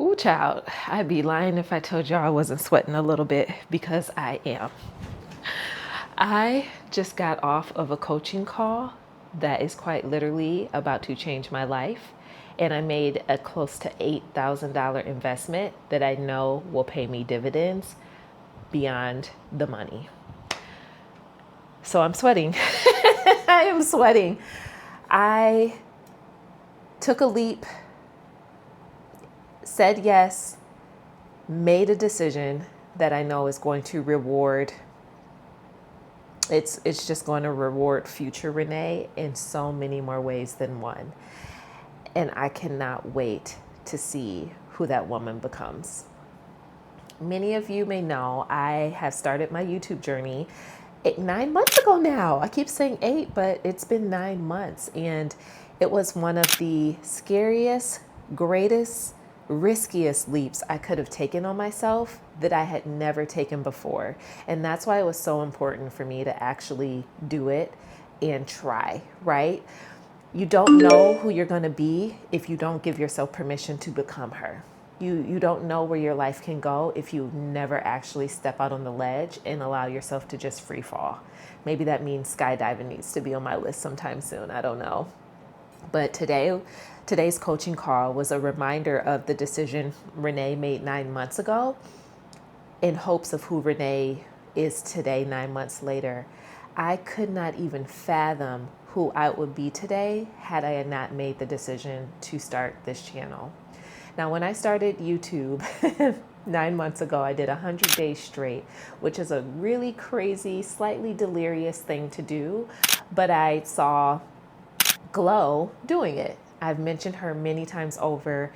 Ooh, child, I'd be lying if I told y'all I wasn't sweating a little bit because I am. I just got off of a coaching call that is quite literally about to change my life. And I made a close to $8,000 investment that I know will pay me dividends beyond the money. So I'm sweating. I am sweating. I took a leap, said yes, made a decision that I know is going to reward. It's just going to reward future Renee in so many more ways than one. And I cannot wait to see who that woman becomes. Many of you may know I have started my YouTube journey 9 months ago now. I keep saying 8, but it's been 9 months. And it was one of the scariest, greatest, riskiest leaps I could have taken on myself that I had never taken before. And that's why it was so important for me to actually do it and try, right? You don't know who you're going to be if you don't give yourself permission to become her. You don't know where your life can go if you never actually step out on the ledge and allow yourself to just free fall. Maybe that means skydiving needs to be on my list sometime soon. I don't know. But today's coaching call was a reminder of the decision Renee made 9 months ago in hopes of who Renee is today, 9 months later. I could not even fathom who I would be today had I not made the decision to start this channel. Now, when I started YouTube 9 months ago, I did 100 days straight, which is a really crazy, slightly delirious thing to do, but I saw Glow doing it. I've mentioned her many times over.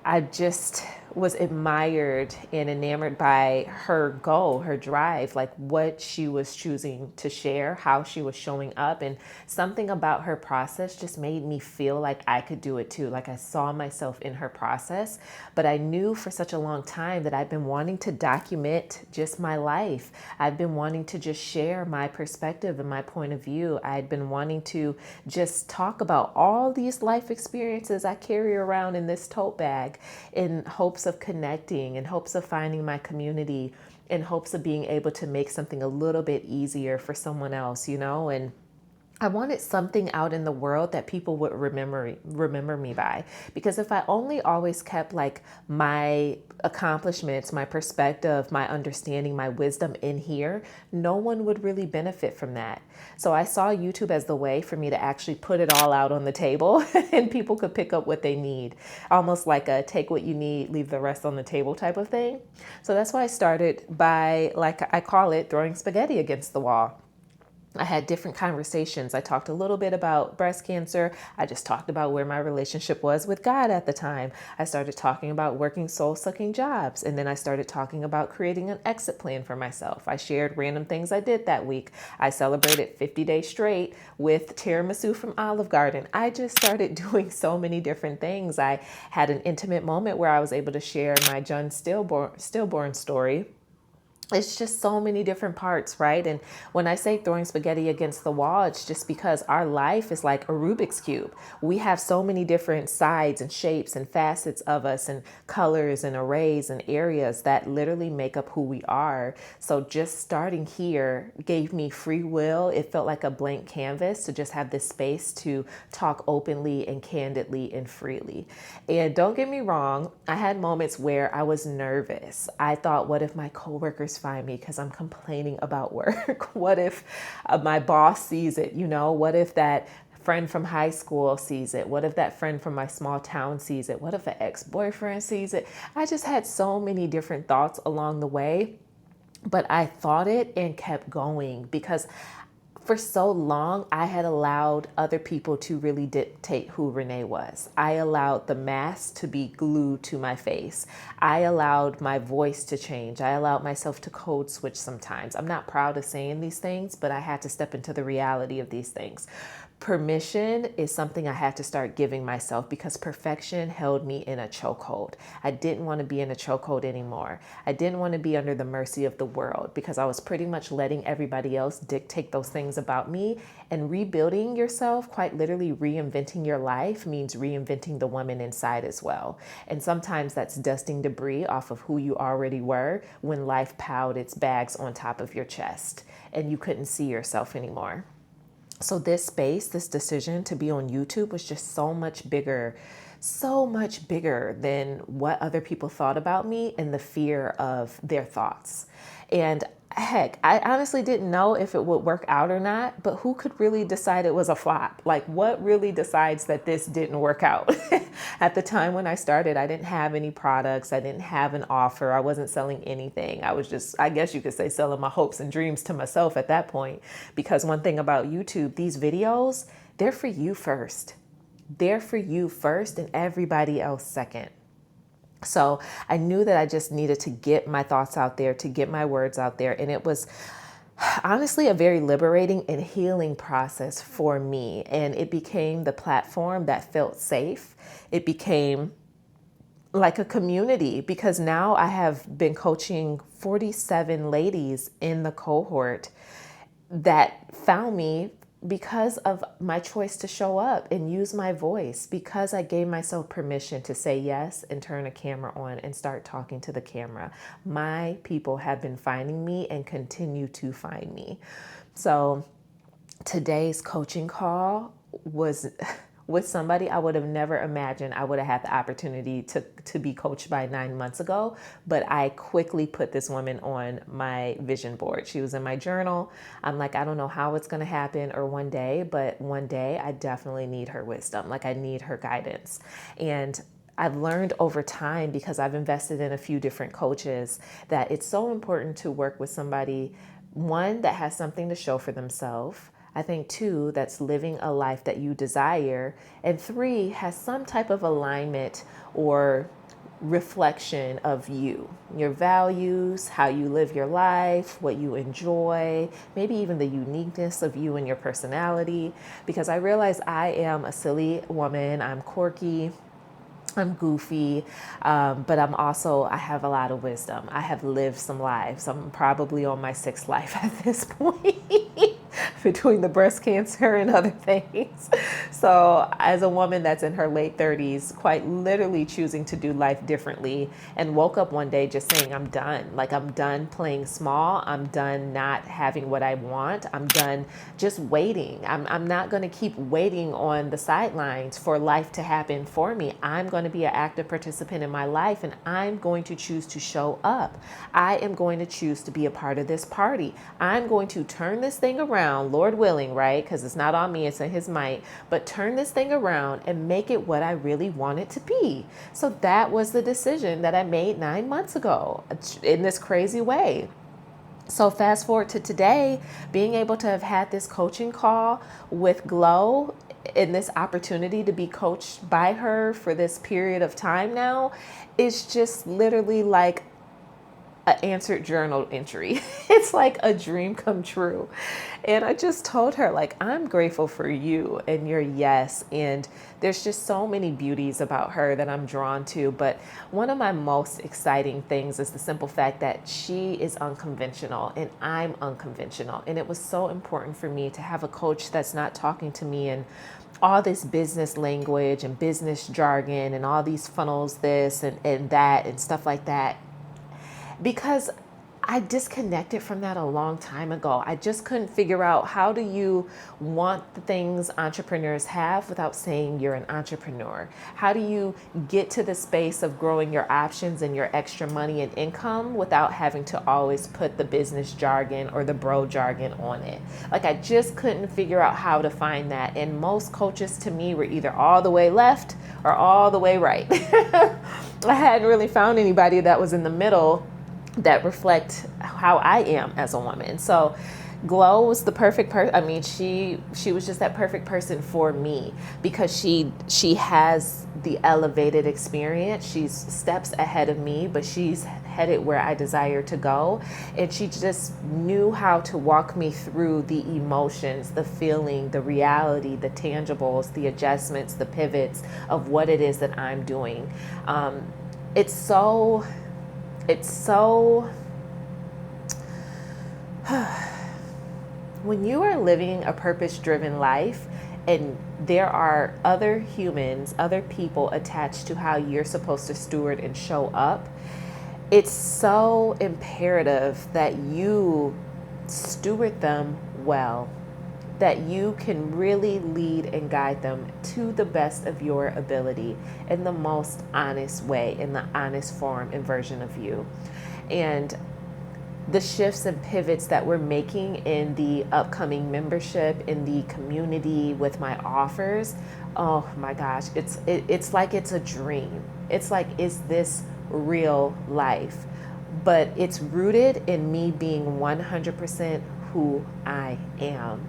I just was admired and enamored by her goal, her drive, like what she was choosing to share, how she was showing up. And something about her process just made me feel like I could do it too. Like I saw myself in her process. But I knew for such a long time that I've been wanting to document just my life. I've been wanting to just share my perspective and my point of view. I'd been wanting to just talk about all these life experiences I carry around in this tote bag in hopes of connecting, in hopes of finding my community, in hopes of being able to make something a little bit easier for someone else, and I wanted something out in the world that people would remember me by. Because if I only always kept like my accomplishments, my perspective, my understanding, my wisdom in here, no one would really benefit from that. So I saw YouTube as the way for me to actually put it all out on the table and people could pick up what they need. Almost like a take what you need, leave the rest on the table type of thing. So that's why I started by, like I call it, throwing spaghetti against the wall. I had different conversations. I talked a little bit about breast cancer. I just talked about where my relationship was with God at the time. I started talking about working soul-sucking jobs. And then I started talking about creating an exit plan for myself. I shared random things I did that week. I celebrated 50 days straight with tiramisu from Olive Garden. I just started doing so many different things. I had an intimate moment where I was able to share my John stillborn story. It's just so many different parts, right? And when I say throwing spaghetti against the wall, it's just because our life is like a Rubik's Cube. We have so many different sides and shapes and facets of us and colors and arrays and areas that literally make up who we are. So just starting here gave me free will. It felt like a blank canvas to just have this space to talk openly and candidly and freely. And don't get me wrong, I had moments where I was nervous. I thought, what if my coworkers find me because I'm complaining about work? What if my boss sees it? What if that friend from high school sees it? What if that friend from my small town sees it? What if an ex-boyfriend sees it? I just had so many different thoughts along the way, but I thought it and kept going because for so long, I had allowed other people to really dictate who Renee was. I allowed the mask to be glued to my face. I allowed my voice to change. I allowed myself to code switch sometimes. I'm not proud of saying these things, but I had to step into the reality of these things. Permission is something I had to start giving myself because perfection held me in a chokehold. I didn't want to be in a chokehold anymore. I didn't want to be under the mercy of the world because I was pretty much letting everybody else dictate those things about me. And rebuilding yourself, quite literally reinventing your life, means reinventing the woman inside as well. And sometimes that's dusting debris off of who you already were when life piled its bags on top of your chest and you couldn't see yourself anymore. So this space, this decision to be on YouTube was just so much bigger than what other people thought about me and the fear of their thoughts. And heck, I honestly didn't know if it would work out or not, but who could really decide it was a flop? Like, what really decides that this didn't work out? At the time when I started, I didn't have any products. I didn't have an offer. I wasn't selling anything. I was just, I guess you could say, selling my hopes and dreams to myself at that point. Because one thing about YouTube, these videos, they're for you first. They're for you first and everybody else second. So I knew that I just needed to get my thoughts out there, to get my words out there. And it was honestly a very liberating and healing process for me. And it became the platform that felt safe. It became like a community because now I have been coaching 47 ladies in the cohort that found me because of my choice to show up and use my voice, because I gave myself permission to say yes and turn a camera on and start talking to the camera. My people have been finding me and continue to find me. So today's coaching call was with somebody I would have never imagined I would have had the opportunity to be coached by 9 months ago. But I quickly put this woman on my vision board. She was in my journal. I'm like, I don't know how it's going to happen or one day, but one day I definitely need her wisdom. Like, I need her guidance. And I've learned over time, because I've invested in a few different coaches, that it's so important to work with somebody, one, that has something to show for themselves. I think 2, that's living a life that you desire. And 3, has some type of alignment or reflection of you, your values, how you live your life, what you enjoy, maybe even the uniqueness of you and your personality. Because I realize I am a silly woman. I'm quirky. I'm goofy, but I have a lot of wisdom. I have lived some lives. I'm probably on my 6th life at this point between the breast cancer and other things. So as a woman that's in her late 30s, quite literally choosing to do life differently, and woke up one day just saying, I'm done. Like, I'm done playing small. I'm done not having what I want. I'm done just waiting. I'm not going to keep waiting on the sidelines for life to happen for me. I'm going to be an active participant in my life, and I'm going to choose to show up. I am going to choose to be a part of this party. I'm going to turn this thing around, Lord willing, right? Because it's not on me, it's in His might, but turn this thing around and make it what I really want it to be. So that was the decision that I made 9 months ago in this crazy way. So fast forward to today, being able to have had this coaching call with Glow, and this opportunity to be coached by her for this period of time now, is just literally like an answered journal entry. It's like a dream come true. And I just told her, like, I'm grateful for you and your yes. And there's just so many beauties about her that I'm drawn to. But one of my most exciting things is the simple fact that she is unconventional and I'm unconventional. And it was so important for me to have a coach that's not talking to me in all this business language and business jargon and all these funnels, this and that and stuff like that. Because I disconnected from that a long time ago. I just couldn't figure out, how do you want the things entrepreneurs have without saying you're an entrepreneur? How do you get to the space of growing your options and your extra money and income without having to always put the business jargon or the bro jargon on it? Like, I just couldn't figure out how to find that. And most coaches to me were either all the way left or all the way right. I hadn't really found anybody that was in the middle that reflect how I am as a woman. So Glow was the perfect person. I mean, she was just that perfect person for me because she has the elevated experience. She's steps ahead of me, but she's headed where I desire to go, and she just knew how to walk me through the emotions, the feeling, the reality, the tangibles, the adjustments, the pivots of what it is that I'm doing. It's so it's so when you are living a purpose driven life and there are other humans, other people attached to how you're supposed to steward and show up, it's so imperative that you steward them well, that you can really lead and guide them to the best of your ability in the most honest way, in the honest form and version of you. And the shifts and pivots that we're making in the upcoming membership, in the community with my offers, oh my gosh, it's like it's a dream. It's like, is this real life? But it's rooted in me being 100% who I am.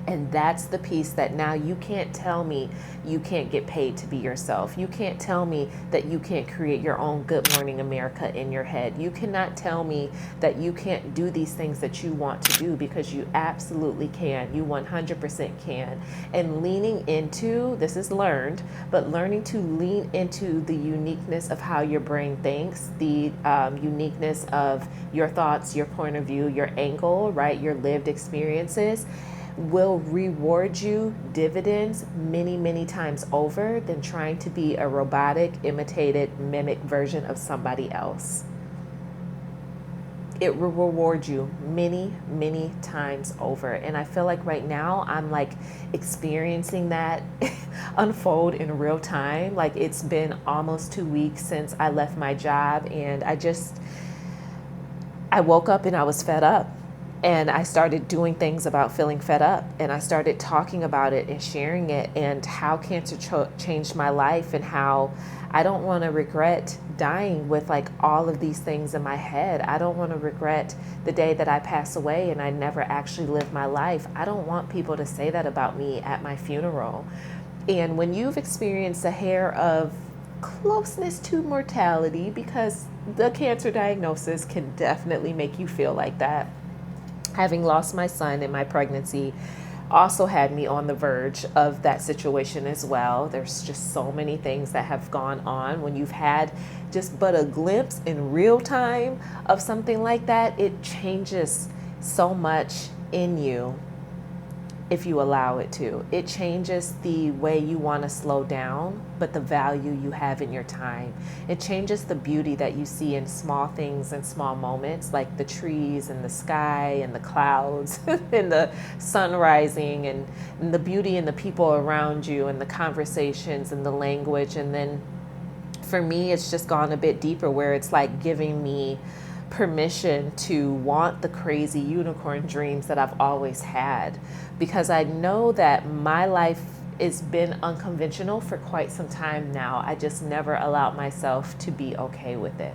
And that's the piece that now you can't tell me you can't get paid to be yourself. You can't tell me that you can't create your own Good Morning America in your head. You cannot tell me that you can't do these things that you want to do, because you absolutely can. You 100% can. And leaning into, this is learned, but learning to lean into the uniqueness of how your brain thinks, the uniqueness of your thoughts, your point of view, your angle, right? Your lived experiences will reward you dividends many, many times over than trying to be a robotic, imitated, mimic version of somebody else. It will reward you many, many times over. And I feel like right now I'm like experiencing that unfold in real time. Like, it's been almost 2 weeks since I left my job, and I woke up and I was fed up. And I started doing things about feeling fed up, and I started talking about it and sharing it, and how cancer changed my life, and how I don't want to regret dying with like all of these things in my head. I don't want to regret the day that I pass away and I never actually lived my life. I don't want people to say that about me at my funeral. And when you've experienced a hair of closeness to mortality, because the cancer diagnosis can definitely make you feel like that. Having lost my son in my pregnancy also had me on the verge of that situation as well. There's just so many things that have gone on. When you've had just but a glimpse in real time of something like that, it changes so much in you if you allow it to. It changes the way you want to slow down, but the value you have in your time. It changes the beauty that you see in small things and small moments, like the trees and the sky and the clouds and the sun rising, and the beauty in the people around you and the conversations and the language. And then for me, it's just gone a bit deeper, where it's like giving me permission to want the crazy unicorn dreams that I've always had, because I know that my life has been unconventional for quite some time now. I just never allowed myself to be okay with it.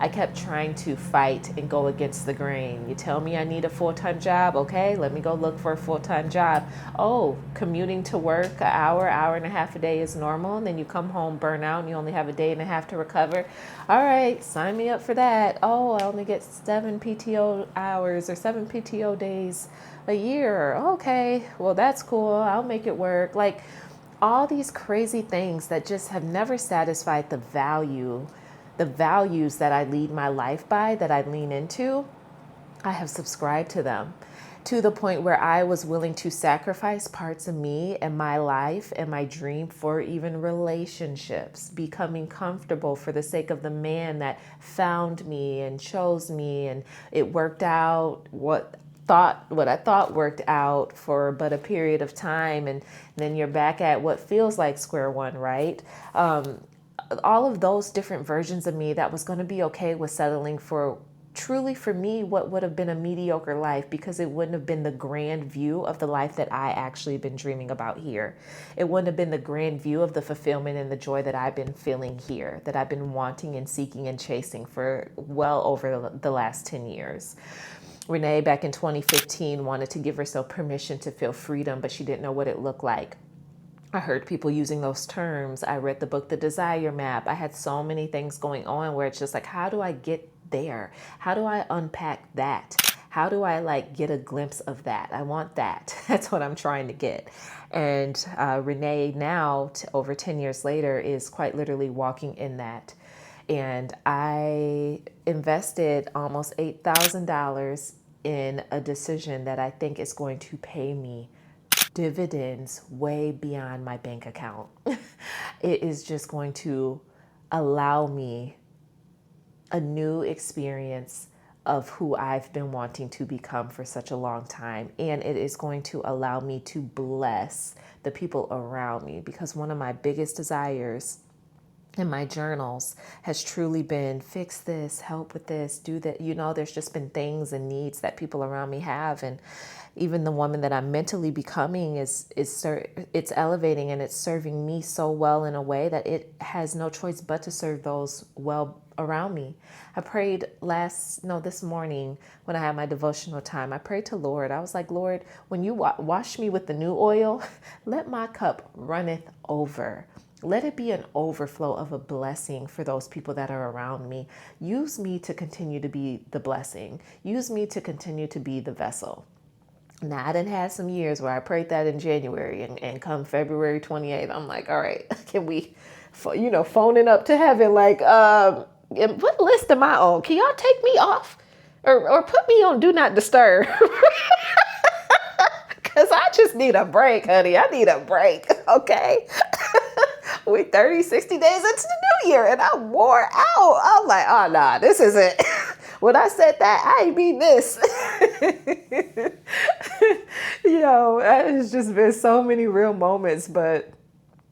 I kept trying to fight and go against the grain. You tell me I need a full-time job, okay, let me go look for a full-time job. Oh, commuting to work an hour and a half a day is normal, and then you come home burn out and you only have a day and a half to recover. All right, sign me up for that. Oh, I only get 7 PTO hours or 7 PTO days a year. Okay, well, that's cool. I'll make it work. Like, all these crazy things that just have never satisfied the values that I lead my life by, that I lean into. I have subscribed to them to the point where I was willing to sacrifice parts of me and my life and my dream for even relationships, becoming comfortable for the sake of the man that found me and chose me, and it worked out what I thought worked out for but a period of time, and then you're back at what feels like square one, right? All of those different versions of me that was going to be okay with settling for, truly for me, what would have been a mediocre life, because it wouldn't have been the grand view of the life that I actually been dreaming about here. It wouldn't have been the grand view of the fulfillment and the joy that I've been feeling here, that I've been wanting and seeking and chasing for well over the last 10 years. Renee, back in 2015, wanted to give herself permission to feel freedom, but she didn't know what it looked like. I heard people using those terms. I read the book, The Desire Map. I had so many things going on where it's just like, how do I get there? How do I unpack that? How do I like get a glimpse of that? I want that. That's what I'm trying to get. And Renee now, over 10 years later, is quite literally walking in that. And I invested almost $8,000 in a decision that I think is going to pay me dividends way beyond my bank account. It is just going to allow me a new experience of who I've been wanting to become for such a long time. And it is going to allow me to bless the people around me, because one of my biggest desires in my journals has truly been fix this, help with this, do that. You know, there's just been things and needs that people around me have. And even the woman that I'm mentally becoming it's elevating and it's serving me so well in a way that it has no choice but to serve those well around me. I prayed this morning when I had my devotional time, I prayed to Lord. I was like, Lord, when you wash me with the new oil, let my cup runneth over. Let it be an overflow of a blessing for those people that are around me. Use me to continue to be the blessing. Use me to continue to be the vessel. Now, I done had some years where I prayed that in January, and come February 28th, I'm like, all right, can we, phoning up to heaven, like, what list am I on? Can y'all take me off or put me on Do Not Disturb? Because I just need a break, honey. I need a break, okay? We 30, 60 days into the new year and I'm wore out. I'm like, oh, nah, this isn't. When I said that, I ain't mean this. It's just been so many real moments, but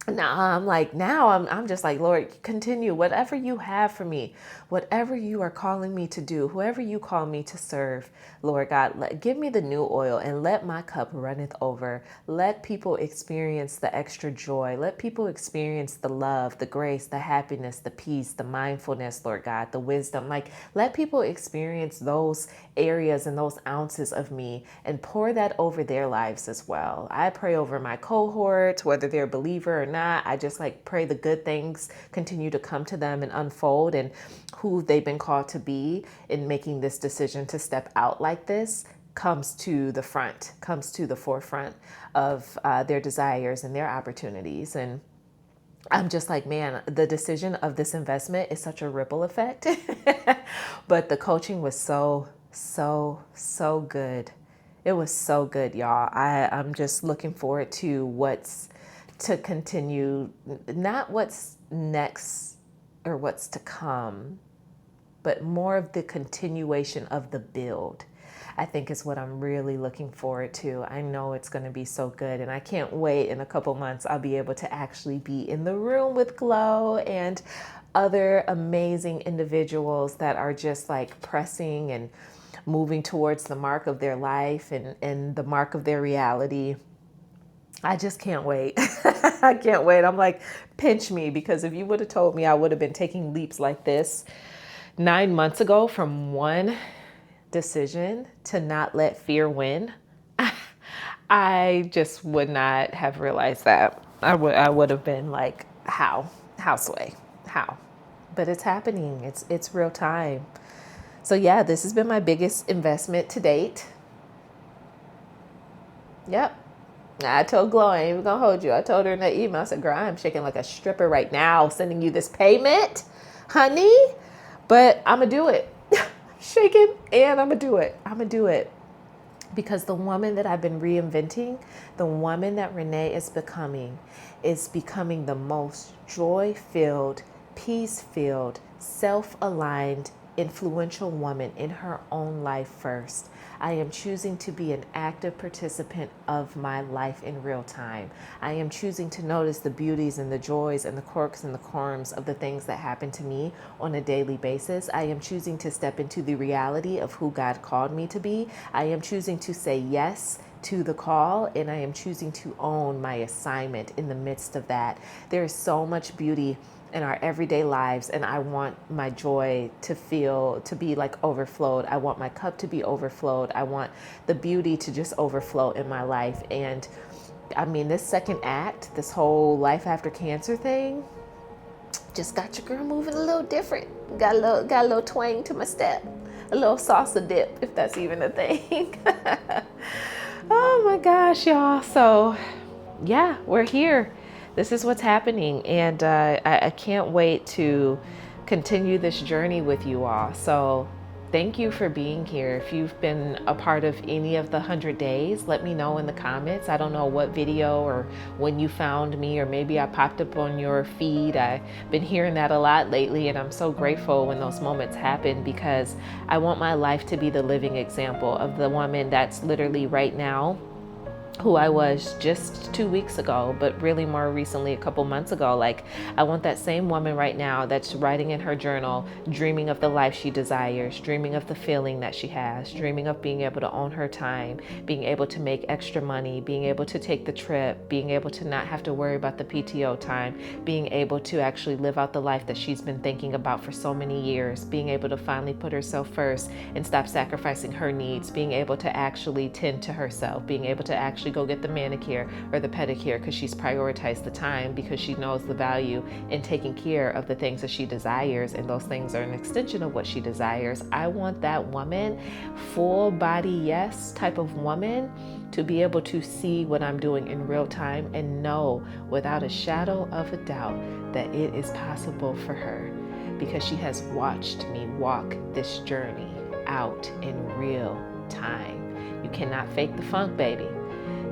now I'm just like, Lord, continue whatever you have for me, whatever you are calling me to do, whoever you call me to serve, Lord God, give me the new oil and let my cup runneth over. Let people experience the extra joy. Let people experience the love, the grace, the happiness, the peace, the mindfulness, Lord God, the wisdom. Like, let people experience those areas and those ounces of me and pour that over their lives as well. I pray over my cohort, whether they're a believer or not. I just pray the good things continue to come to them and unfold, and who they've been called to be in making this decision to step out like this comes to the forefront of their desires and their opportunities. And I'm just like, man, the decision of this investment is such a ripple effect. But the coaching was so good. It was so good, y'all. I'm just looking forward to what's to continue, not what's next or what's to come, but more of the continuation of the build, I think, is what I'm really looking forward to. I know it's going to be so good, and I can't wait. In a couple months, I'll be able to actually be in the room with Glow and other amazing individuals that are just pressing and moving towards the mark of their life and the mark of their reality. I just can't wait. I can't wait. I'm like, pinch me, because if you would have told me I would have been taking leaps like this 9 months ago from one decision to not let fear win, I just would not have realized that. I would have been like, how Sway, how? But it's happening. It's real time. So yeah, this has been my biggest investment to date. Yep. I told Glow I ain't even gonna hold you. I told her in that email, I said, girl, I'm shaking like a stripper right now, sending you this payment, honey. But I'm gonna do it. Shaking, and I'm gonna do it. I'm gonna do it. Because the woman that I've been reinventing, the woman that Renee is becoming the most joy-filled, peace-filled, self-aligned, influential woman in her own life first. I am choosing to be an active participant of my life in real time. I am choosing to notice the beauties and the joys and the quirks and the quirms of the things that happen to me on a daily basis. I am choosing to step into the reality of who God called me to be. I am choosing to say yes to the call, and I am choosing to own my assignment in the midst of that. There is so much beauty in our everyday lives, and I want my joy to be like overflowed. I want my cup to be overflowed. I want the beauty to just overflow in my life. And I mean, this second act, this whole life after cancer thing, just got your girl moving a little different. Got a little twang to my step, a little salsa dip, if that's even a thing. Oh my gosh, y'all. So yeah, we're here. This is what's happening. And I can't wait to continue this journey with you all. So thank you for being here. If you've been a part of any of the 100 days, let me know in the comments. I don't know what video or when you found me, or maybe I popped up on your feed. I've been hearing that a lot lately, and I'm so grateful when those moments happen, because I want my life to be the living example of the woman that's literally right now who I was just 2 weeks ago, but really more recently, a couple months ago. Like, I want that same woman right now that's writing in her journal, dreaming of the life she desires, dreaming of the feeling that she has, dreaming of being able to own her time, being able to make extra money, being able to take the trip, being able to not have to worry about the PTO time, being able to actually live out the life that she's been thinking about for so many years, being able to finally put herself first and stop sacrificing her needs, being able to actually tend to herself, being able to actually go get the manicure or the pedicure because she's prioritized the time, because she knows the value in taking care of the things that she desires, and those things are an extension of what she desires. I want that woman, full body yes type of woman, to be able to see what I'm doing in real time and know without a shadow of a doubt that it is possible for her, because she has watched me walk this journey out in real time. You cannot fake the funk, baby.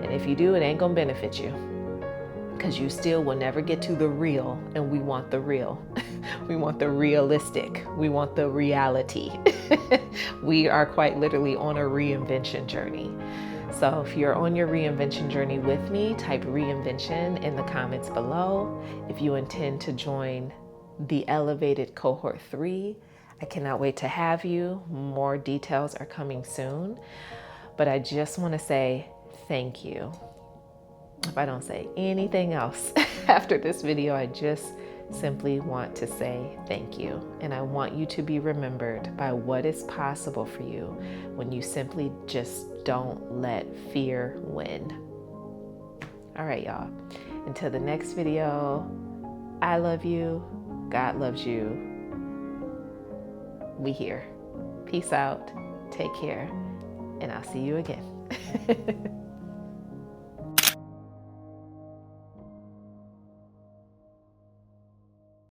And if you do, it ain't gonna benefit you, because you still will never get to the real, and we want the real. We want the realistic. We want the reality. We are quite literally on a reinvention journey. So if you're on your reinvention journey with me, type reinvention in the comments below. If you intend to join the elevated cohort 3, I cannot wait to have you. More details are coming soon. But I just want to say thank you. If I don't say anything else after this video, I just simply want to say thank you. And I want you to be remembered by what is possible for you when you simply just don't let fear win. All right, y'all. Until the next video, I love you. God loves you. We here. Peace out. Take care. And I'll see you again.